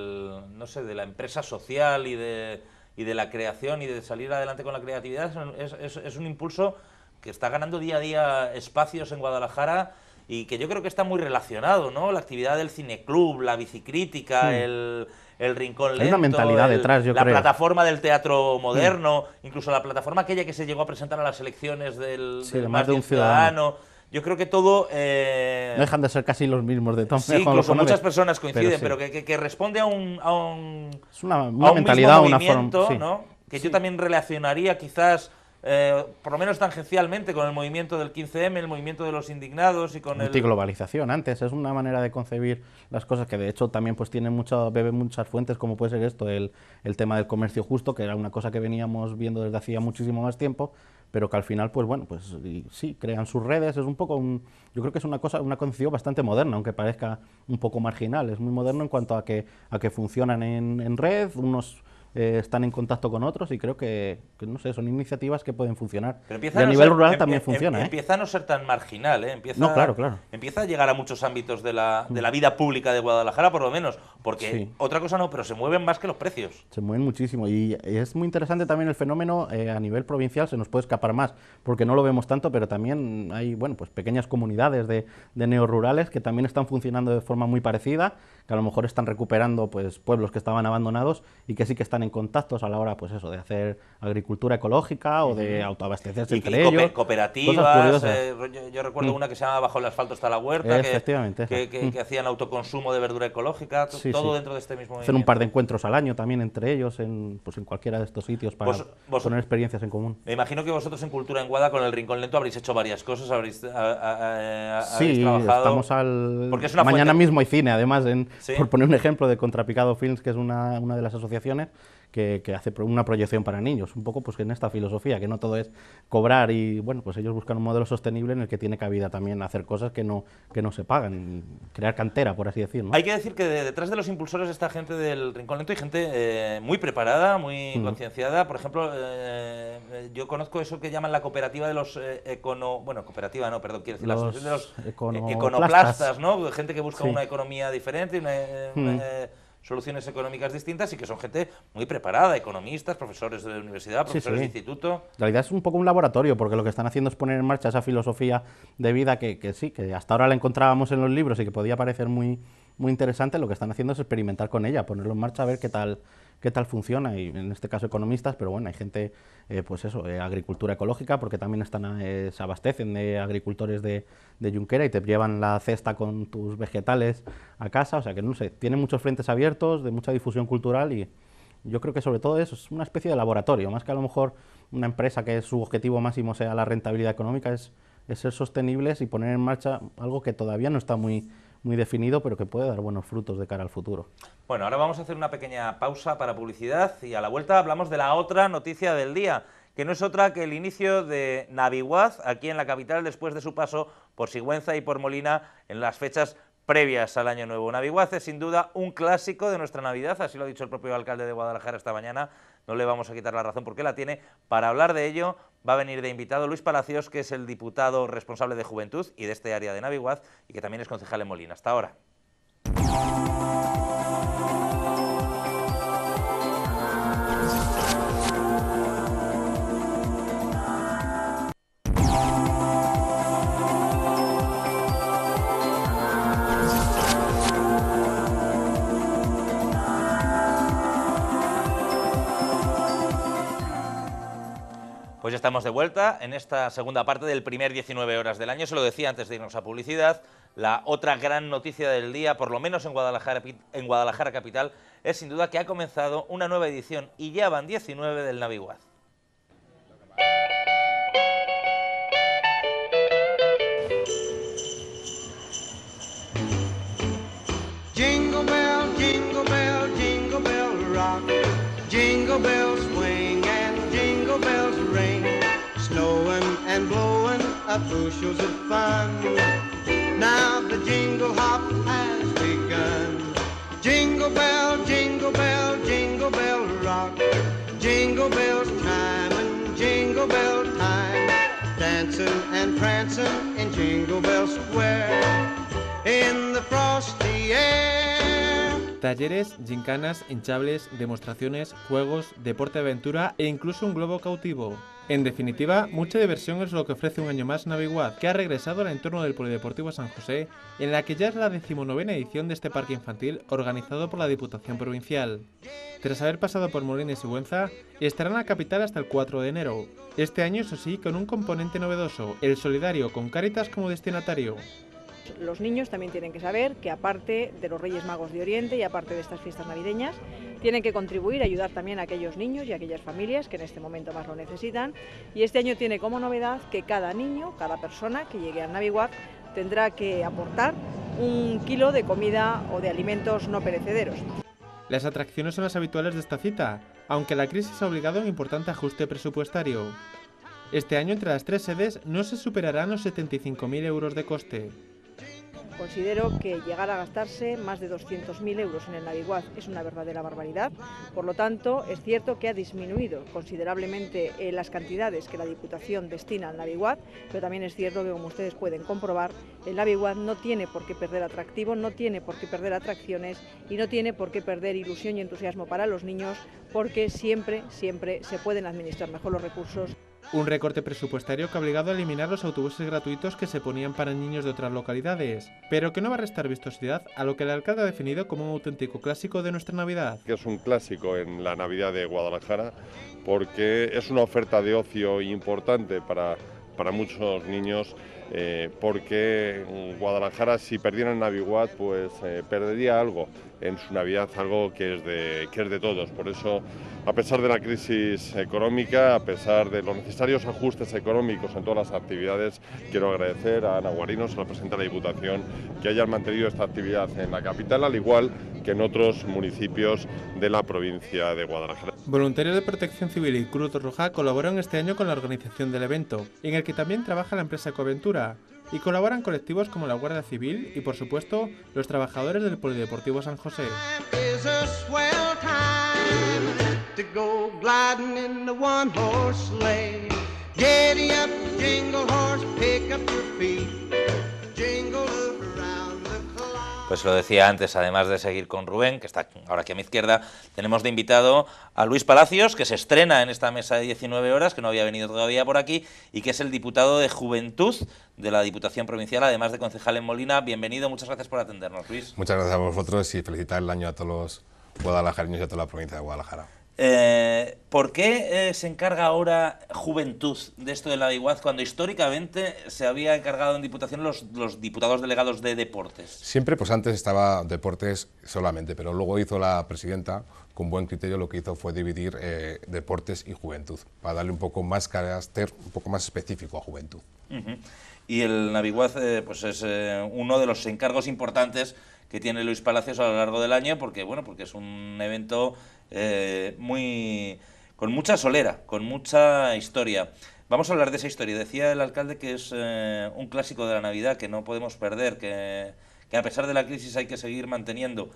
la empresa social y de la creación y de salir adelante con la creatividad es un impulso que está ganando día a día espacios en Guadalajara, y que yo creo que está muy relacionado, ¿no? La actividad del cineclub, la bicicrítica, el Rincón Lento, hay una mentalidad detrás, yo creo. La plataforma del teatro moderno, incluso la plataforma aquella que se llegó a presentar a las elecciones del Más de un Ciudadano. Yo creo que todo... no dejan de ser casi los mismos de todos. Sí, incluso muchas personas coinciden, pero que responde a un es una mentalidad, mismo movimiento, una forma, sí. ¿no? Que yo también relacionaría quizás por lo menos tangencialmente, con el movimiento del 15M, el movimiento de los indignados y con el... Antiglobalización, antes, es una manera de concebir las cosas que de hecho también pues bebe muchas fuentes, como puede ser esto, el tema del comercio justo, que era una cosa que veníamos viendo desde hacía muchísimo más tiempo, pero que al final, pues bueno, pues sí, crean sus redes, es un poco yo creo que es una concepción bastante moderna, aunque parezca un poco marginal, es muy moderno en cuanto a que funcionan en red, unos están en contacto con otros y creo que no sé, son iniciativas que pueden funcionar. Pero y a nivel rural también funciona. Empieza a no ser tan marginal, empieza, no, claro. Empieza a llegar a muchos ámbitos de la vida pública de Guadalajara, por lo menos, porque sí. Otra cosa no, pero se mueven más que los precios. Se mueven muchísimo y es muy interesante también el fenómeno a nivel provincial, se nos puede escapar más, porque no lo vemos tanto, pero también hay pues pequeñas comunidades de neorurales que también están funcionando de forma muy parecida, que a lo mejor están recuperando pues pueblos que estaban abandonados y que sí que están en contactos a la hora pues eso de hacer agricultura ecológica o de autoabastecerse entre ellos. Cooperativas, yo recuerdo una que se llama Bajo el asfalto está la huerta, efectivamente, que hacían autoconsumo de verdura ecológica, todo dentro de este mismo movimiento. Hacen un par de encuentros al año también entre ellos en cualquiera de estos sitios para poner experiencias en común. Me imagino que vosotros en Cultura en Guada con el Rincón Lento habréis hecho varias cosas, habréis sí, trabajado. Estamos porque es una mañana fuente... mismo hay cine, además, ¿Sí? Por poner un ejemplo de Contrapicado Films, que es una de las asociaciones que hace una proyección para niños, un poco pues en esta filosofía, que no todo es cobrar y bueno, pues ellos buscan un modelo sostenible en el que tiene cabida también hacer cosas que no se pagan, crear cantera, por así decirlo, ¿no? Hay que decir que detrás de los impulsores de esta gente del Rincón Lento hay gente muy preparada, muy concienciada. Por ejemplo, yo conozco eso que llaman la cooperativa de los cooperativa no, perdón, quiero decir la asociación de los econoplastas, ¿no? Gente que busca una economía diferente, soluciones económicas distintas y que son gente muy preparada, economistas, profesores de universidad, profesores de instituto. La idea es un poco un laboratorio, porque lo que están haciendo es poner en marcha esa filosofía de vida que hasta ahora la encontrábamos en los libros y que podía parecer muy interesante. Lo que están haciendo es experimentar con ella, ponerlo en marcha a ver qué tal funciona, y en este caso economistas, pero bueno, hay gente, agricultura ecológica, porque también se abastecen de agricultores de Junquera y te llevan la cesta con tus vegetales a casa, o sea que no sé, tiene muchos frentes abiertos, de mucha difusión cultural y yo creo que sobre todo eso es una especie de laboratorio, más que a lo mejor una empresa que su objetivo máximo sea la rentabilidad económica, es ser sostenibles y poner en marcha algo que todavía no está muy definido, pero que puede dar buenos frutos de cara al futuro. Bueno, ahora vamos a hacer una pequeña pausa para publicidad y a la vuelta hablamos de la otra noticia del día, que no es otra que el inicio de Naviguaz aquí en la capital después de su paso por Sigüenza y por Molina en las fechas previas al Año Nuevo. Naviguaz es sin duda un clásico de nuestra Navidad, así lo ha dicho el propio alcalde de Guadalajara esta mañana, no le vamos a quitar la razón porque la tiene. Para hablar de ello va a venir de invitado Luis Palacios, que es el diputado responsable de Juventud y de este área de Naviguaz y que también es concejal en Molina. Hasta ahora. Pues ya estamos de vuelta en esta segunda parte del primer 19 horas del año. Se lo decía antes de irnos a publicidad. La otra gran noticia del día, por lo menos en Guadalajara capital, es sin duda que ha comenzado una nueva edición y ya van 19 del Naviguaz. Jingle bell, jingle bell, jingle bell rock. Jingle bells swing and jingle bells ring. Snowing and blowing up bushels of fun. Now the jingle hop has begun. Jingle bell, jingle bell, jingle bell rock. Jingle bells chime and jingle bell time. Dancing and prancing in Jingle Bell Square. In the frosty air. Talleres, gincanas, hinchables, demostraciones, juegos, deporte-aventura e incluso un globo cautivo. En definitiva, mucha diversión es lo que ofrece un año más Naviguaz, que ha regresado al entorno del Polideportivo San José, en la que ya es la 19ª edición de este parque infantil organizado por la Diputación Provincial. Tras haber pasado por Molina y Sigüenza, estará en la capital hasta el 4 de enero. Este año, eso sí, con un componente novedoso, el solidario, con Cáritas como destinatario. los niños también tienen que saber que aparte de los Reyes Magos de Oriente y aparte de estas fiestas navideñas, tienen que contribuir a ayudar también a aquellos niños y a aquellas familias que en este momento más lo necesitan. Y este año tiene como novedad que cada niño, cada persona que llegue al Naviwak tendrá que aportar 1 kilo de comida o de alimentos no perecederos. Las atracciones son las habituales de esta cita, aunque la crisis ha obligado a un importante ajuste presupuestario. Este año entre las 3 sedes no se superarán los 75.000 euros de coste. Considero que llegar a gastarse más de 200.000 euros en el Naviwak es una verdadera barbaridad. Por lo tanto, es cierto que ha disminuido considerablemente las cantidades que la Diputación destina al Naviwak, pero también es cierto que, como ustedes pueden comprobar, el Naviwak no tiene por qué perder atractivo, no tiene por qué perder atracciones y no tiene por qué perder ilusión y entusiasmo para los niños, porque siempre se pueden administrar mejor los recursos. Un recorte presupuestario que ha obligado a eliminar los autobuses gratuitos que se ponían para niños de otras localidades, pero que no va a restar vistosidad a lo que el alcalde ha definido como un auténtico clásico de nuestra Navidad. Que es un clásico en la Navidad de Guadalajara porque es una oferta de ocio importante para muchos niños, porque Guadalajara, si perdiera el Naviwak, pues perdería algo en su Navidad, algo que es de todos. Por eso, a pesar de la crisis económica, a pesar de los necesarios ajustes económicos en todas las actividades, quiero agradecer a Ana Guarinos, a la presidenta de la Diputación, que hayan mantenido esta actividad en la capital, al igual que en otros municipios de la provincia de Guadalajara. Voluntarios de Protección Civil y Cruz Roja colaboran este año con la organización del evento, en el que también trabaja la empresa Ecoventura, y colaboran colectivos como la Guardia Civil y, por supuesto, los trabajadores del Polideportivo San José. Pues lo decía antes, además de seguir con Rubén, que está ahora aquí a mi izquierda, tenemos de invitado a Luis Palacios, que se estrena en esta mesa de 19 horas, que no había venido todavía por aquí, y que es el diputado de Juventud de la Diputación Provincial, además de concejal en Molina. Bienvenido, muchas gracias por atendernos, Luis. Muchas gracias a vosotros y felicitar el año a todos los guadalajareños y a toda la provincia de Guadalajara. ¿Por qué se encarga ahora Juventud de esto del Naviwak cuando históricamente se había encargado en Diputación los diputados delegados de Deportes? Siempre, pues antes estaba Deportes solamente, pero luego hizo la presidenta, con buen criterio, lo que hizo fue dividir Deportes y Juventud, para darle un poco más carácter, un poco más específico a Juventud. Y el Naviwak pues es uno de los encargos importantes que tiene Luis Palacios a lo largo del año, porque es un evento con mucha solera, con mucha historia. Vamos a hablar de esa historia. Decía el alcalde que es un clásico de la Navidad, que no podemos perder, que a pesar de la crisis hay que seguir manteniendo.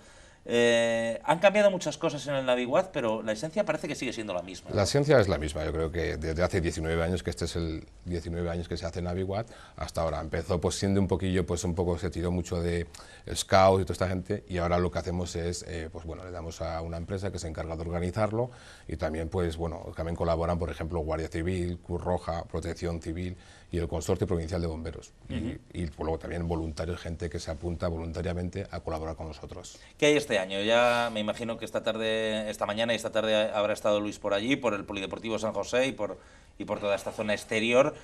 Han cambiado muchas cosas en el Naviwak, pero la esencia parece que sigue siendo la misma, ¿no? La esencia es la misma, yo creo que desde hace 19 años, que este es el 19 años que se hace Naviwak, hasta ahora. Empezó pues siendo un poco se tiró mucho de scouts y toda esta gente, y ahora lo que hacemos es, le damos a una empresa que se encarga de organizarlo, y también también colaboran, por ejemplo, Guardia Civil, Cruz Roja, Protección Civil y el Consorcio Provincial de Bomberos. Y luego también voluntarios, gente que se apunta voluntariamente a colaborar con nosotros. ¿Qué hay este año? Ya me imagino que esta mañana y esta tarde habrá estado Luis por allí, por el Polideportivo San José y por toda esta zona exterior.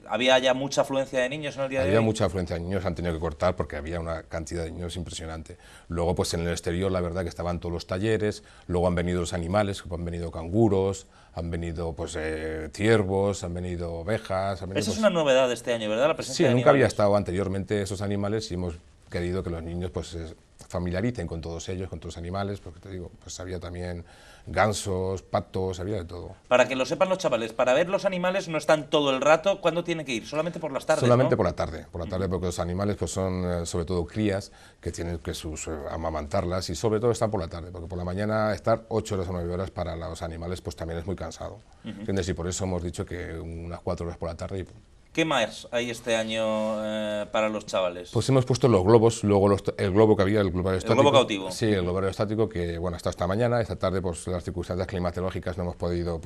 ¿Había ya mucha afluencia de niños en el día de hoy? Había mucha afluencia de niños, han tenido que cortar porque había una cantidad de niños impresionante. Luego, pues en el exterior, la verdad que estaban todos los talleres, luego han venido los animales, han venido canguros, han venido ciervos, han venido ovejas. Esa es una novedad de este año, ¿verdad? La presencia de nunca animales. había estado anteriormente esos animales y hemos querido que los niños se familiaricen con todos ellos, con todos los animales, porque te digo, pues había también gansos, patos, había de todo. Para que lo sepan los chavales, para ver los animales no están todo el rato. ¿Cuándo tienen que ir? Solamente por las tardes, Solamente, ¿no? por la tarde, porque los animales son sobre todo crías que tienen que amamantarlas, y sobre todo están por la tarde, porque por la mañana estar 8 horas o 9 horas para los animales pues también es muy cansado. ¿Entiendes? Y por eso hemos dicho que unas 4 horas por la tarde. ¿Qué más hay este año para los chavales? Pues hemos puesto los globos, luego el globo que había, el globo aerostático. ¿El globo cautivo? Sí, el globo aerostático, que hasta esta mañana, esta tarde, pues las circunstancias climatológicas no hemos podido,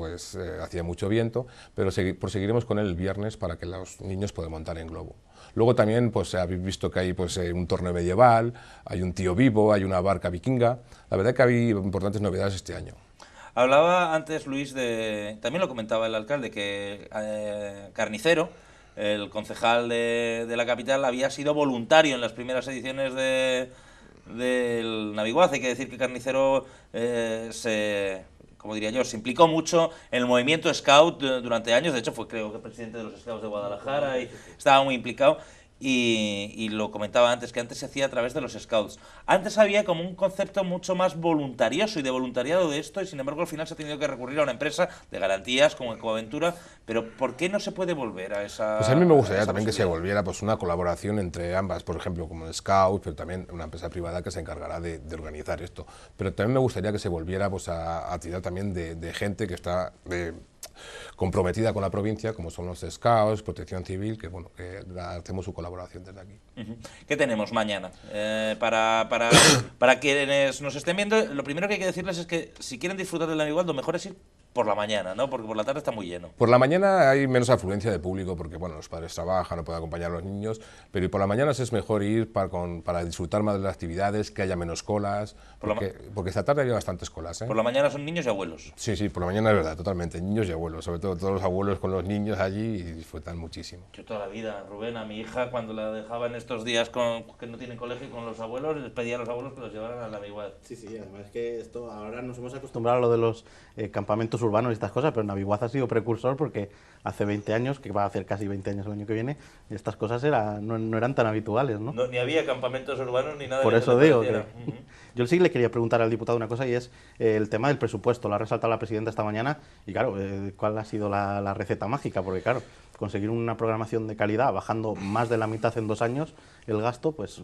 hacía mucho viento, pero proseguiremos con él el viernes para que los niños puedan montar en globo. Luego también, habéis visto que hay un torneo medieval, hay un tío vivo, hay una barca vikinga. La verdad que hay importantes novedades este año. Hablaba antes Luis también lo comentaba el alcalde, que Carnicero el concejal de la capital, había sido voluntario en las primeras ediciones del Naviguaz. Hay que decir que Carnicero como diría yo, se implicó mucho en el movimiento Scout durante años. De hecho, fue, creo que, presidente de los Scouts de Guadalajara y estaba muy implicado. Y lo comentaba antes, que antes se hacía a través de los Scouts. Antes había como un concepto mucho más voluntarioso y de voluntariado de esto, y sin embargo al final se ha tenido que recurrir a una empresa de garantías como Ecoaventura. Pero ¿por qué no se puede volver a esa? Pues a mí me gustaría también que se volviera pues una colaboración entre ambas, por ejemplo, como Scouts, pero también una empresa privada que se encargará de organizar esto. Pero también me gustaría que se volviera pues a tirar también de gente que está comprometida con la provincia, como son los Scouts, Protección Civil, que bueno, que hacemos su colaboración desde aquí. ¿Qué tenemos mañana? Para quienes nos estén viendo, lo primero que hay que decirles es que si quieren disfrutar del Naviguaz, lo mejor es ir por la mañana, ¿no? Porque por la tarde está muy lleno. Por la mañana hay menos afluencia de público porque bueno, los padres trabajan, no pueden acompañar a los niños, pero y por la mañana es mejor ir para disfrutar más de las actividades, que haya menos colas, porque esta tarde había bastantes colas. Por la mañana son niños y abuelos. Sí, sí, por la mañana es verdad, totalmente, niños y abuelos, sobre todo todos los abuelos con los niños allí y disfrutan muchísimo. Yo toda la vida, Rubén, a mi hija cuando la dejaba en estos días que no tienen colegio con los abuelos, les pedía a los abuelos que los llevaran al Naviguaz. Sí, sí, además es que esto ahora nos hemos acostumbrado a lo de los campamentos urbanos y estas cosas, pero Naviguaz ha sido precursor porque hace 20 años, que va a hacer casi 20 años el año que viene, estas cosas no eran tan habituales, ¿no? Ni había campamentos urbanos ni nada. Por eso digo que yo sí le quería preguntar al diputado una cosa, y es el tema del presupuesto. Lo ha resaltado la presidenta esta mañana y claro, ¿cuál ha sido la receta mágica? Porque claro, conseguir una programación de calidad bajando más de la mitad en 2 años el gasto, pues...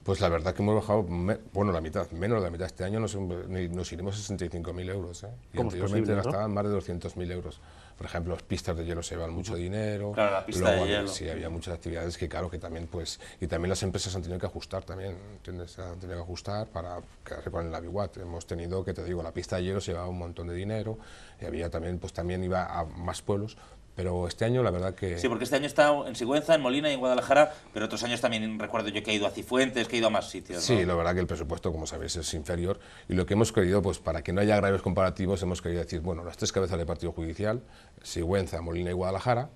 Pues la verdad que hemos bajado, bueno, la mitad, menos de la mitad. Este año nos iremos a 65.000 euros, y anteriormente gastaban más de 200.000 euros. Por ejemplo, las pistas de hielo se llevan mucho dinero. Claro, la pista de hielo. Sí, había muchas actividades que claro, que también pues... Y también las empresas han tenido que ajustar también, ¿entiendes? Han tenido que ajustar para quedarse con el Naviguaz. Hemos tenido, que te digo, la pista de hielo se llevaba un montón de dinero y había también, pues también iba a más pueblos. Pero este año la verdad que... Sí, porque este año está en Sigüenza, en Molina y en Guadalajara, pero otros años también recuerdo yo que he ido a Cifuentes, que he ido a más sitios, ¿no? Sí, la verdad que el presupuesto, como sabéis, es inferior, y lo que hemos querido, pues para que no haya agravios comparativos, hemos querido decir, bueno, las 3 cabezas de partido judicial, Sigüenza, Molina y Guadalajara,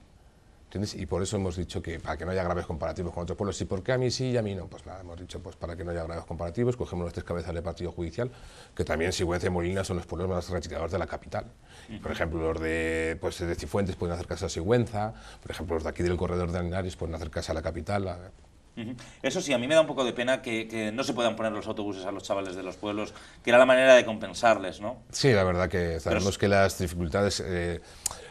¿entiendes? Y por eso hemos dicho que para que no haya agravios comparativos con otros pueblos, ¿y por qué a mí sí y a mí no? Pues nada, hemos dicho, pues para que no haya agravios comparativos, cogemos las 3 cabezas de partido judicial, que también Sigüenza y Molina son los pueblos más rechinados de la capital. Por ejemplo, los de Cifuentes pueden acercarse a Sigüenza, por ejemplo, los de aquí del corredor de Linares pueden acercarse a la capital. Eso sí, a mí me da un poco de pena que no se puedan poner los autobuses a los chavales de los pueblos, que era la manera de compensarles, ¿no? Sí, la verdad que sabemos que las dificultades...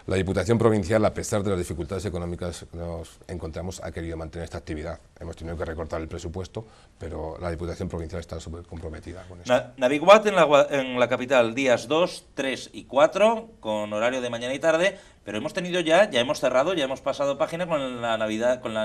La Diputación Provincial, a pesar de las dificultades económicas que nos encontramos, ha querido mantener esta actividad. Hemos tenido que recortar el presupuesto, pero la Diputación Provincial está súper comprometida con esto. Naviguaz en la capital, días 2, 3 y 4, con horario de mañana y tarde, pero hemos tenido ya hemos cerrado, ya hemos pasado página con la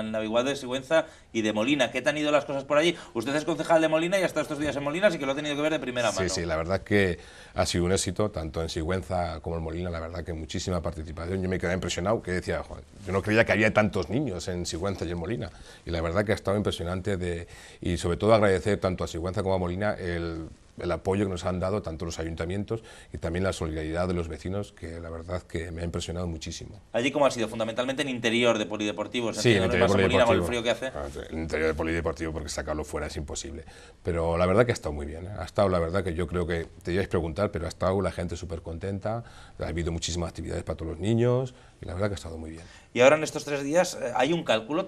Naviguaz de Sigüenza y de Molina. ¿Qué te han ido las cosas por allí? Usted es concejal de Molina y ha estado estos días en Molina, así que lo ha tenido que ver de primera mano. Sí, la verdad que ha sido un éxito, tanto en Sigüenza como en Molina, la verdad que muchísima participación. Yo me quedé impresionado, que decía, joder, yo no creía que había tantos niños en Sigüenza y en Molina, y la verdad que ha estado impresionante, y sobre todo agradecer tanto a Sigüenza como a Molina el apoyo que nos han dado tanto los ayuntamientos y también la solidaridad de los vecinos, que la verdad que me ha impresionado muchísimo. ¿Allí cómo ha sido? Fundamentalmente en interior de polideportivos. Sí, en interior de polideportivo. Con el frío que hace. En interior de polideportivo, porque sacarlo fuera es imposible. Pero la verdad que ha estado muy bien, ¿eh? Ha estado, la verdad que yo creo que, te ibais a preguntar, pero ha estado la gente súper contenta, ha habido muchísimas actividades para todos los niños, y la verdad que ha estado muy bien. Y ahora en estos 3 días hay un cálculo,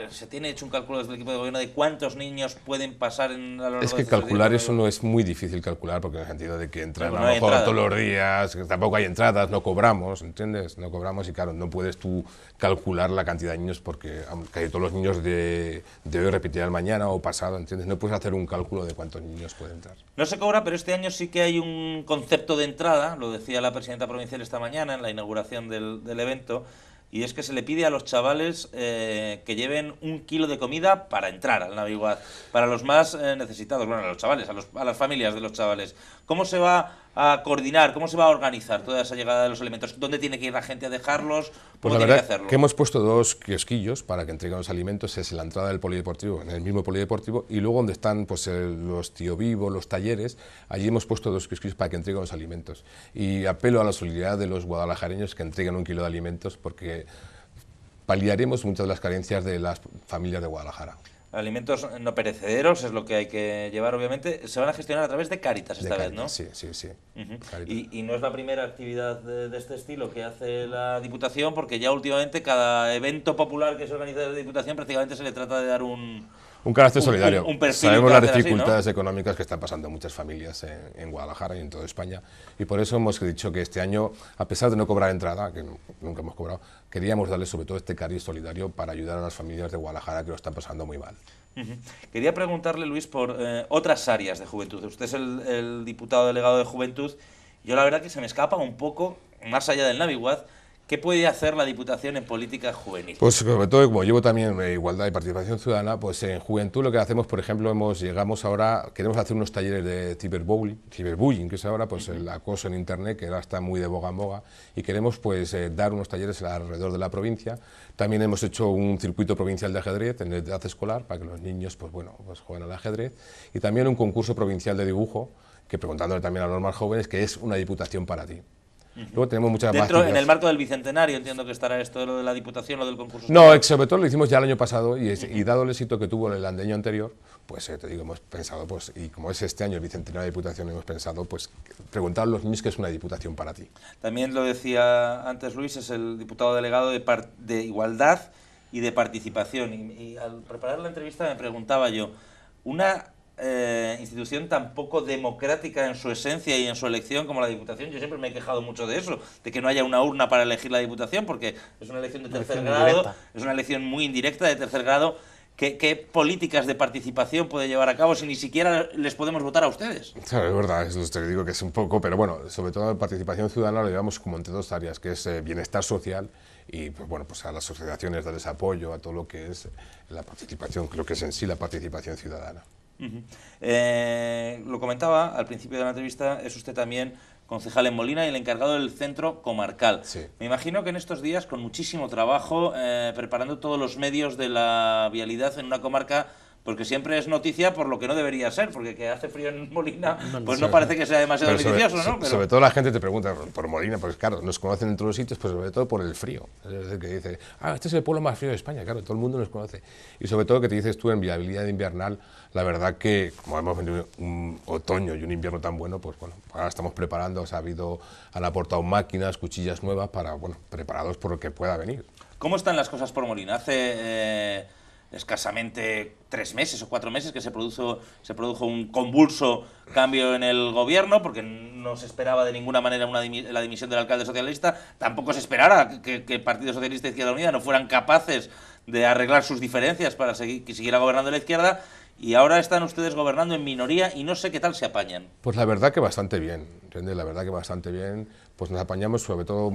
se tiene hecho un cálculo desde el equipo de gobierno de cuántos niños pueden pasar a lo largo de estos 3 días. Es que calcular eso no es muy difícil calcular, porque en el sentido de que entran a lo mejor todos los días, que tampoco hay entradas, no cobramos, ¿entiendes? No cobramos y claro, no puedes tú calcular la cantidad de niños porque casi todos los niños de hoy repetirán mañana o pasado, ¿entiendes? No puedes hacer un cálculo de cuántos niños pueden entrar. No se cobra, pero este año sí que hay un concepto de entrada, lo decía la presidenta provincial esta mañana en la inauguración del evento, y es que se le pide a los chavales que lleven 1 kilo de comida para entrar al Naviguaz, para los más necesitados, bueno, a los chavales, a las familias de los chavales. ¿Cómo se va a coordinar, cómo se va a organizar toda esa llegada de los alimentos? ¿Dónde tiene que ir la gente a dejarlos? Pues la verdad que hemos puesto 2 kiosquillos para que entreguen los alimentos, es en la entrada del polideportivo, en el mismo polideportivo, y luego donde están pues, los tío vivo, los talleres, allí hemos puesto 2 kiosquillos para que entreguen los alimentos. Y apelo a la solidaridad de los guadalajareños que entreguen 1 kilo de alimentos, porque paliaremos muchas de las carencias de las familias de Guadalajara. Alimentos no perecederos es lo que hay que llevar, obviamente. Se van a gestionar a través de Cáritas esta vez, ¿no? Sí, sí, sí. Y no es la primera actividad de este estilo que hace la Diputación, porque ya últimamente cada evento popular que se organiza de la Diputación prácticamente se le trata de dar un carácter solidario. Sabemos las dificultades así, ¿no? económicas que están pasando muchas familias en Guadalajara y en toda España, y por eso hemos dicho que este año, a pesar de no cobrar entrada, que nunca hemos cobrado, queríamos darle sobre todo este cariz solidario para ayudar a las familias de Guadalajara que lo están pasando muy mal. Quería preguntarle, Luis, por otras áreas de juventud. Usted es el diputado delegado de Juventud. Yo la verdad que se me escapa un poco, más allá del Navidad, ¿qué puede hacer la Diputación en política juvenil? Pues sobre todo, como llevo también igualdad y participación ciudadana, pues en Juventud lo que hacemos, por ejemplo, queremos hacer unos talleres de ciberbullying, que es ahora pues el acoso en Internet, que ahora está muy de boga en boga, y queremos pues dar unos talleres alrededor de la provincia. También hemos hecho un circuito provincial de ajedrez en edad escolar, para que los niños pues jueguen al ajedrez, y también un concurso provincial de dibujo, que preguntándole también a los más jóvenes, que es una Diputación para ti. Luego tenemos muchas más en el marco del Bicentenario, entiendo que estará esto de lo de la Diputación, lo del concurso. No, sobre todo lo hicimos ya el año pasado y dado el éxito que tuvo en el año anterior, pues te digo, hemos pensado, pues, y como es este año el Bicentenario de Diputación, hemos pensado, pues, preguntar a los niños qué es una Diputación para ti. También lo decía antes Luis, es el diputado delegado de Igualdad y de Participación. Y al preparar la entrevista me preguntaba yo, una institución tan poco democrática en su esencia y en su elección como la Diputación, yo siempre me he quejado mucho de eso, de que no haya una urna para elegir la Diputación, porque es una elección de tercer grado, es una elección muy indirecta de tercer grado. ¿Qué políticas de participación puede llevar a cabo si ni siquiera les podemos votar a ustedes? Claro, es verdad, eso te digo que es un poco, pero bueno, sobre todo en participación ciudadana lo llevamos como entre dos áreas, que es bienestar social y pues, bueno, pues a las asociaciones darles apoyo a todo lo que es la participación, creo que es en sí la participación ciudadana. Lo comentaba al principio de la entrevista, es usted también concejal en Molina y el encargado del centro comarcal. Sí. Me imagino que en estos días, con muchísimo trabajo, preparando todos los medios de la vialidad en una comarca, porque siempre es noticia por lo que no debería ser, porque que hace frío en Molina, pues no parece que sea demasiado noticioso, ¿no? Sobre todo la gente te pregunta por Molina, pues claro, nos conocen en todos los sitios, pues sobre todo por el frío. Es decir, que dice, este es el pueblo más frío de España, claro, todo el mundo nos conoce. Y sobre todo que te dices tú en viabilidad invernal, la verdad que, como hemos venido un otoño y un invierno tan bueno, pues bueno, ahora estamos preparando, han aportado máquinas, cuchillas nuevas para, bueno, preparados por lo que pueda venir. ¿Cómo están las cosas por Molina? Hace escasamente 3 meses o 4 meses que se produjo un convulso cambio en el gobierno, porque no se esperaba de ninguna manera la dimisión del alcalde socialista, tampoco se esperara que el Partido Socialista y Izquierda Unida no fueran capaces de arreglar sus diferencias para que siguiera gobernando la izquierda, y ahora están ustedes gobernando en minoría y no sé qué tal se apañan. Pues la verdad que bastante bien, ¿entiendes? La verdad que bastante bien, pues nos apañamos sobre todo,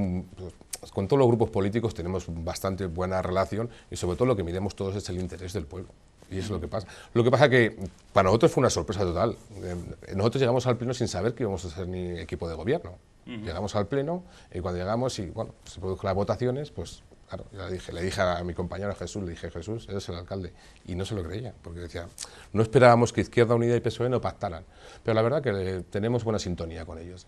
pues, con todos los grupos políticos tenemos bastante buena relación y sobre todo lo que miremos todos es el interés del pueblo. Y eso es lo que pasa. Lo que pasa que para nosotros fue una sorpresa total. Nosotros llegamos al pleno sin saber que íbamos a ser ni equipo de gobierno. Llegamos al pleno y cuando llegamos y bueno, se produjo las votaciones, pues claro, le dije a mi compañero Jesús, le dije, Jesús, eres el alcalde. Y no se lo creía, porque decía, no esperábamos que Izquierda Unida y PSOE no pactaran. Pero la verdad que tenemos buena sintonía con ellos.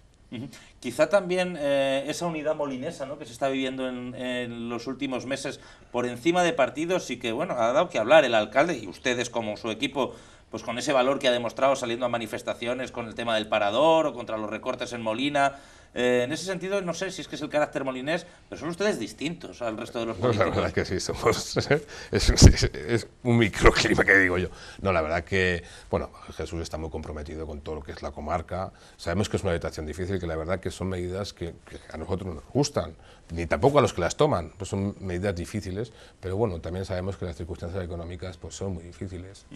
Quizá también esa unidad molinesa, ¿no?, que se está viviendo en los últimos meses por encima de partidos y que, bueno, ha dado que hablar el alcalde y ustedes como su equipo, pues con ese valor que ha demostrado saliendo a manifestaciones con el tema del parador o contra los recortes en Molina. En ese sentido, no sé si es que es el carácter molinés, pero son ustedes distintos al resto de los políticos. No, la verdad es que sí, somos es un microclima que digo yo. No, la verdad que, bueno, Jesús está muy comprometido con todo lo que es la comarca. Sabemos que es una habitación difícil, que la verdad que son medidas que a nosotros no nos gustan, ni tampoco a los que las toman, pues son medidas difíciles, pero bueno, también sabemos que las circunstancias económicas pues son muy difíciles.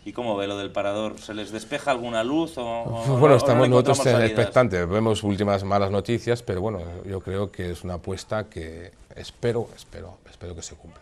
¿Y cómo ve lo del parador? ¿Se les despeja alguna luz bueno, estamos nosotros expectantes, vemos últimas malas noticias, pero bueno, yo creo que es una apuesta que espero que se cumpla.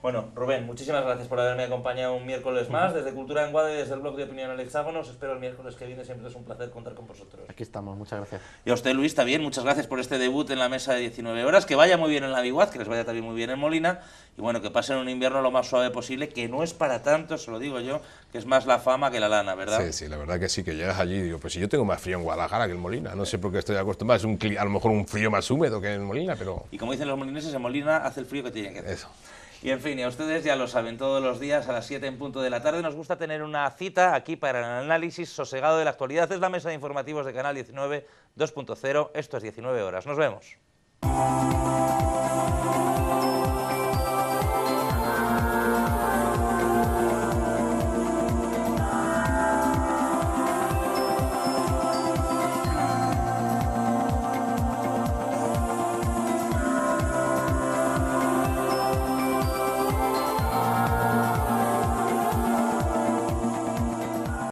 Bueno, Rubén, muchísimas gracias por haberme acompañado un miércoles más desde Cultura en Guada y desde el blog de Opinión El Hexágono. Os espero el miércoles que viene, siempre es un placer contar con vosotros. Aquí estamos, muchas gracias. Y a usted, Luis, también, muchas gracias por este debut en la mesa de 19 horas, que vaya muy bien en la Navidad, que les vaya también muy bien en Molina, y bueno, que pasen un invierno lo más suave posible, que no es para tanto, se lo digo yo, que es más la fama que la lana, ¿verdad? Sí, sí, la verdad que sí, que llegas allí y digo, pues si yo tengo más frío en Guadalajara que en Molina, no sé por qué estoy acostumbrado, es a lo mejor un frío más húmedo que en Molina, pero... Y como dicen los molineses, en Molina hace el frío que tiene que hacer. Eso. Y en fin, y a ustedes ya lo saben, todos los días a las 7 en punto de la tarde nos gusta tener una cita aquí para el análisis sosegado de la actualidad. Es la mesa de informativos de Canal 19 2.0. Esto es 19 horas. Nos vemos.